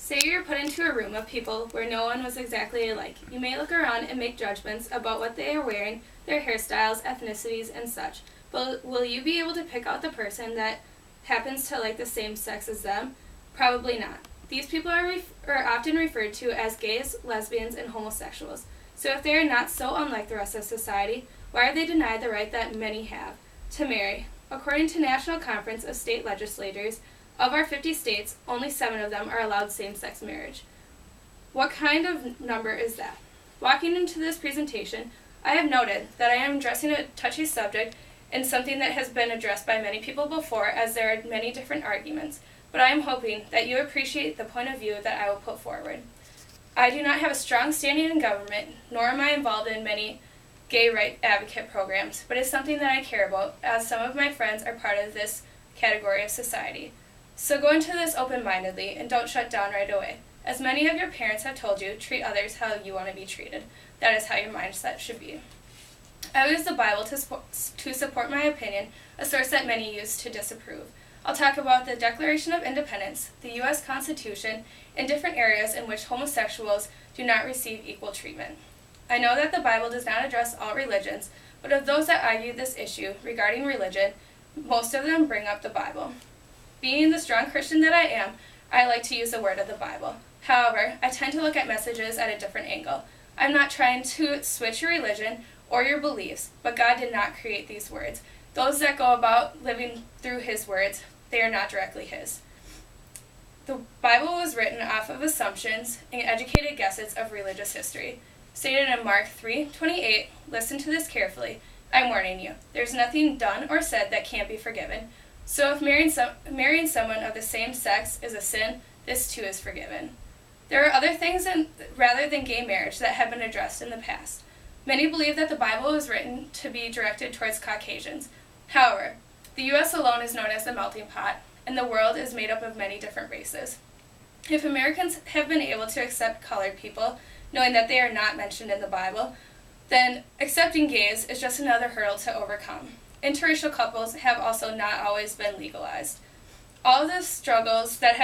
Say you're put into a room of people where no one was exactly alike. You may look around and make judgments about what they are wearing, their hairstyles, ethnicities, and such. But will you be able to pick out the person that happens to like the same sex as them? Probably not. These people are often referred to as gays, lesbians, and homosexuals. So if they are not so unlike the rest of society, why are they denied the right that many have to marry? According to National Conference of State Legislators, of our 50 states, only 7 of them are allowed same-sex marriage. What kind of number is that? Walking into this presentation, I have noted that I am addressing a touchy subject and something that has been addressed by many people before, as there are many different arguments, but I am hoping that you appreciate the point of view that I will put forward. I do not have a strong standing in government, nor am I involved in many gay right advocate programs, but it's something that I care about, as some of my friends are part of this category of society. So go into this open-mindedly and don't shut down right away. As many of your parents have told you, treat others how you want to be treated. That is how your mindset should be. I use the Bible to support my opinion, a source that many use to disapprove. I'll talk about the Declaration of Independence, the U.S. Constitution, and different areas in which homosexuals do not receive equal treatment. I know that the Bible does not address all religions, but of those that argue this issue regarding religion, most of them bring up the Bible. Being the strong Christian that I am, I like to use the word of the Bible. However, I tend to look at messages at a different angle. I'm not trying to switch your religion or your beliefs, but God did not create these words. Those that go about living through His words, they are not directly His. The Bible was written off of assumptions and educated guesses of religious history. Stated in Mark 3:28, listen to this carefully. I'm warning you. There's nothing done or said that can't be forgiven. So if marrying someone of the same sex is a sin, this too is forgiven. There are other things rather than gay marriage that have been addressed in the past. Many believe that the Bible was written to be directed towards Caucasians. However, the U.S. alone is known as the melting pot, and the world is made up of many different races. If Americans have been able to accept colored people, knowing that they are not mentioned in the Bible, then accepting gays is just another hurdle to overcome. Interracial couples have also not always been legalized. All of the struggles that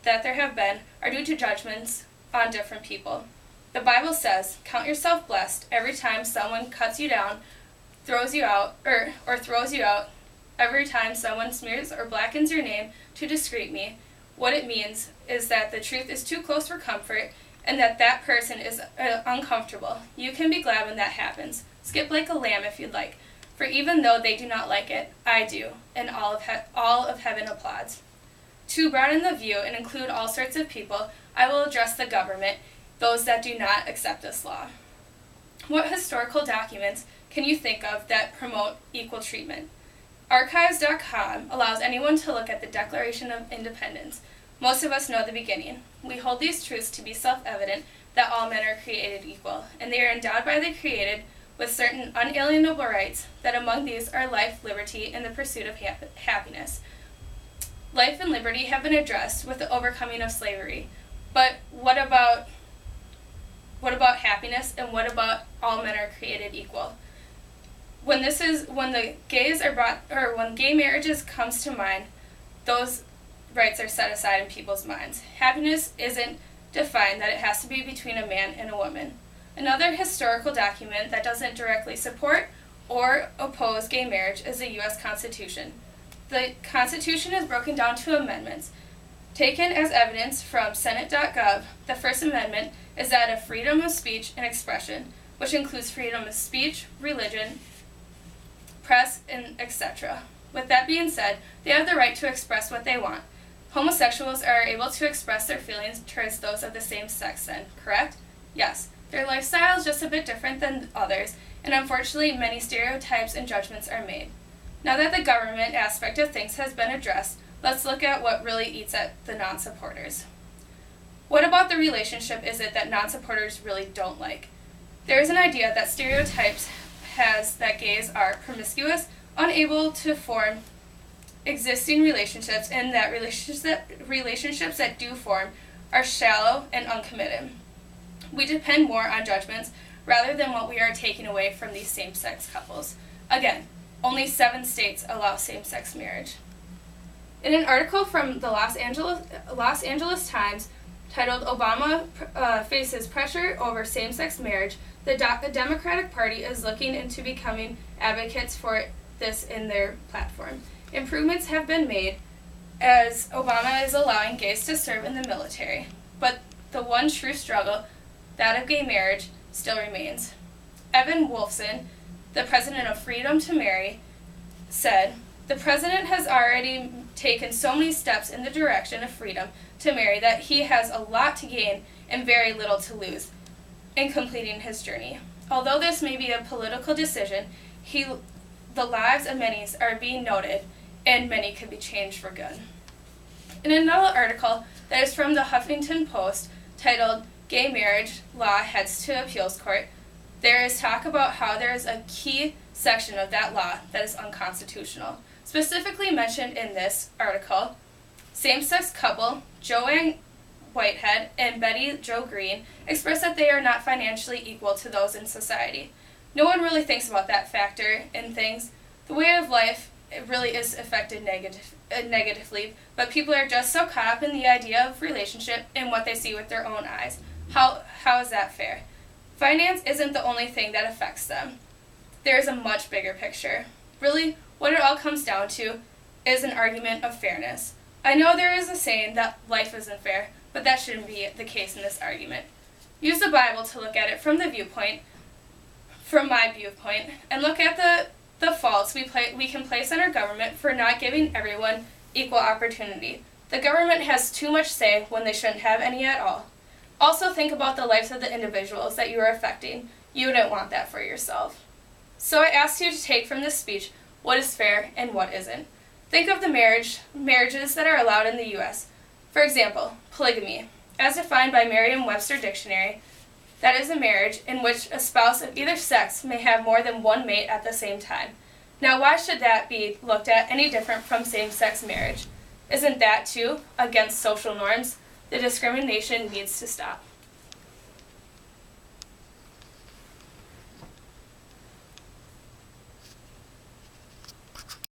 there have been are due to judgments on different people. The Bible says, count yourself blessed every time someone cuts you down, throws you out, or throws you out, every time someone smears or blackens your name to discredit me. What it means is that the truth is too close for comfort and that person is uncomfortable. You can be glad when that happens. Skip like a lamb if you'd like. For even though they do not like it, I do, and all of heaven applauds. To broaden the view and include all sorts of people, I will address the government, those that do not accept this law. What historical documents can you think of that promote equal treatment? Archives.com allows anyone to look at the Declaration of Independence. Most of us know the beginning. We hold these truths to be self-evident that all men are created equal, and they are endowed by the Creator with certain unalienable rights, that among these are life, liberty, and the pursuit of happiness. Life and liberty have been addressed with the overcoming of slavery. But what about happiness, and what about all men are created equal? When gay marriages comes to mind, those rights are set aside in people's minds. Happiness isn't defined that it has to be between a man and a woman. Another historical document that doesn't directly support or oppose gay marriage is the U.S. Constitution. The Constitution is broken down to amendments. Taken as evidence from Senate.gov, the First Amendment is that of freedom of speech and expression, which includes freedom of speech, religion, press, and etc. With that being said, they have the right to express what they want. Homosexuals are able to express their feelings towards those of the same sex then, correct? Yes. Their lifestyle is just a bit different than others, and unfortunately many stereotypes and judgments are made. Now that the government aspect of things has been addressed, let's look at what really eats at the non-supporters. What about the relationship is it that non-supporters really don't like? There is an idea that stereotypes has that gays are promiscuous, unable to form existing relationships, and that relationships that do form are shallow and uncommitted. We depend more on judgments rather than what we are taking away from these same-sex couples. Again, only 7 states allow same-sex marriage. In an article from the Los Angeles Times, titled Obama Faces Pressure Over Same-Sex Marriage, the Democratic Party is looking into becoming advocates for this in their platform. Improvements have been made as Obama is allowing gays to serve in the military, but the one true struggle, that of gay marriage, still remains. Evan Wolfson, the president of Freedom to Marry, said, "The president has already taken so many steps in the direction of freedom to marry that he has a lot to gain and very little to lose in completing his journey. Although this may be a political decision, the lives of many are being noted, and many could be changed for good." In another article that is from the Huffington Post, titled Gay Marriage Law Heads to Appeals Court, there is talk about how there is a key section of that law that is unconstitutional. Specifically mentioned in this article, same-sex couple Joanne Whitehead and Betty Jo Green express that they are not financially equal to those in society. No one really thinks about that factor in things. The way of life, it really is affected negatively, but people are just so caught up in the idea of relationship and what they see with their own eyes. How is that fair? Finance isn't the only thing that affects them. There is a much bigger picture. Really, what it all comes down to is an argument of fairness. I know there is a saying that life isn't fair, but that shouldn't be the case in this argument. Use the Bible to look at it from my viewpoint, and look at the faults we can place on our government for not giving everyone equal opportunity. The government has too much say when they shouldn't have any at all. Also think about the lives of the individuals that you are affecting. You wouldn't want that for yourself. So I asked you to take from this speech what is fair and what isn't. Think of the marriages that are allowed in the U.S. For example, polygamy. As defined by Merriam-Webster Dictionary, that is a marriage in which a spouse of either sex may have more than one mate at the same time. Now, why should that be looked at any different from same-sex marriage? Isn't that, too, against social norms? The discrimination needs to stop.